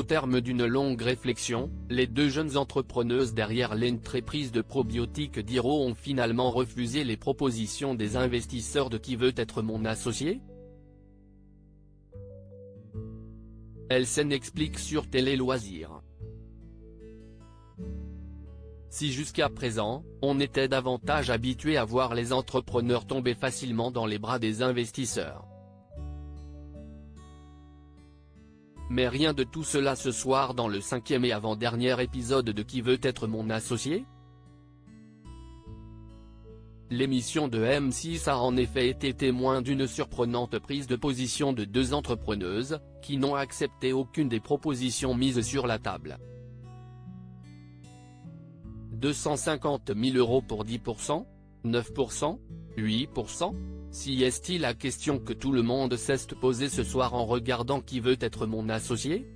Au terme d'une longue réflexion, les deux jeunes entrepreneuses derrière l'entreprise de probiotiques Diro ont finalement refusé les propositions des investisseurs de Qui veut être mon associé? Elle s'en explique sur Télé Loisirs. Si jusqu'à présent, on était davantage habitué à voir les entrepreneurs tomber facilement dans les bras des investisseurs. Mais rien de tout cela ce soir dans le 5e et avant-dernier épisode de Qui veut être mon associé? L'émission de M6 a en effet été témoin d'une surprenante prise de position de deux entrepreneuses, qui n'ont accepté aucune des propositions mises sur la table. 250 000 € pour 10%, 9%, 8%? Si est-il la question que tout le monde s'est posée ce soir en regardant Qui veut être mon associé?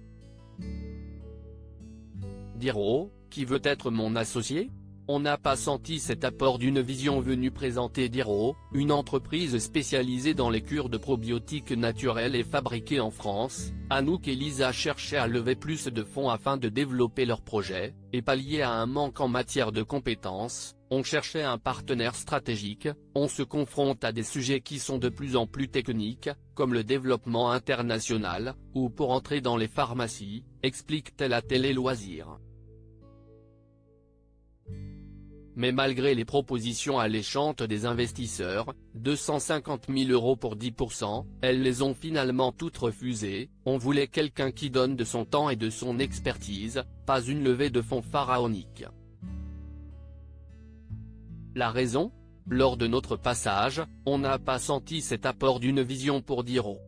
Diro, qui veut être mon associé? On n'a pas senti cet apport d'une vision venue présenter Diro, une entreprise spécialisée dans les cures de probiotiques naturels et fabriqués en France. Anouk et Lisa cherchaient à lever plus de fonds afin de développer leur projet, et pallier à un manque en matière de compétences. On cherchait un partenaire stratégique, on se confronte à des sujets qui sont de plus en plus techniques, comme le développement international, ou pour entrer dans les pharmacies, explique-t-elle à Télé Loisirs. Mais malgré les propositions alléchantes des investisseurs, 250 000 € pour 10%, elles les ont finalement toutes refusées. On voulait quelqu'un qui donne de son temps et de son expertise, pas une levée de fonds pharaonique. La raison? Lors de notre passage, on n'a pas senti cet apport d'une vision pour Diro.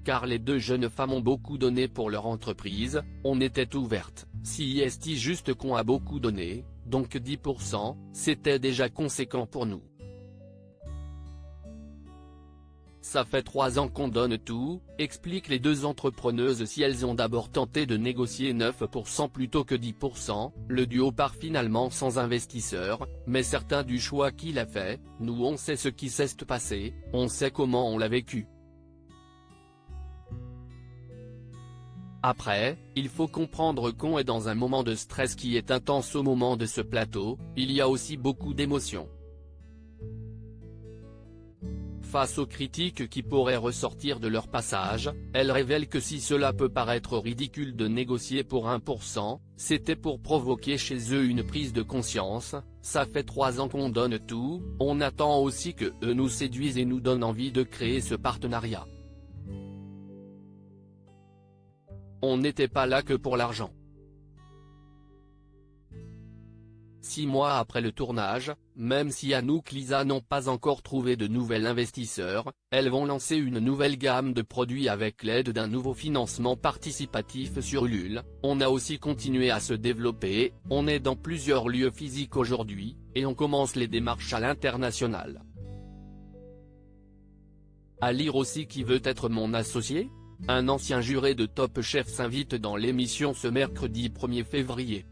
Car les deux jeunes femmes ont beaucoup donné pour leur entreprise, on était ouverte. Si est juste qu'on a beaucoup donné, donc 10%, c'était déjà conséquent pour nous. Ça fait 3 ans qu'on donne tout, expliquent les deux entrepreneuses. Si elles ont d'abord tenté de négocier 9% plutôt que 10%, le duo part finalement sans investisseur, mais certain du choix qu'il a fait. Nous on sait ce qui s'est passé, on sait comment on l'a vécu. Après, il faut comprendre qu'on est dans un moment de stress qui est intense au moment de ce plateau, il y a aussi beaucoup d'émotions. Face aux critiques qui pourraient ressortir de leur passage, elle révèle que si cela peut paraître ridicule de négocier pour 1%, c'était pour provoquer chez eux une prise de conscience. Ça fait 3 ans qu'on donne tout, on attend aussi que eux nous séduisent et nous donnent envie de créer ce partenariat. On n'était pas là que pour l'argent. 6 mois après le tournage, même si Anouk et Lisa n'ont pas encore trouvé de nouvel investisseur, elles vont lancer une nouvelle gamme de produits avec l'aide d'un nouveau financement participatif sur Ulule. On a aussi continué à se développer, on est dans plusieurs lieux physiques aujourd'hui, et on commence les démarches à l'international. À lire aussi Qui veut être mon associé? Un ancien juré de Top Chef s'invite dans l'émission ce mercredi 1er février.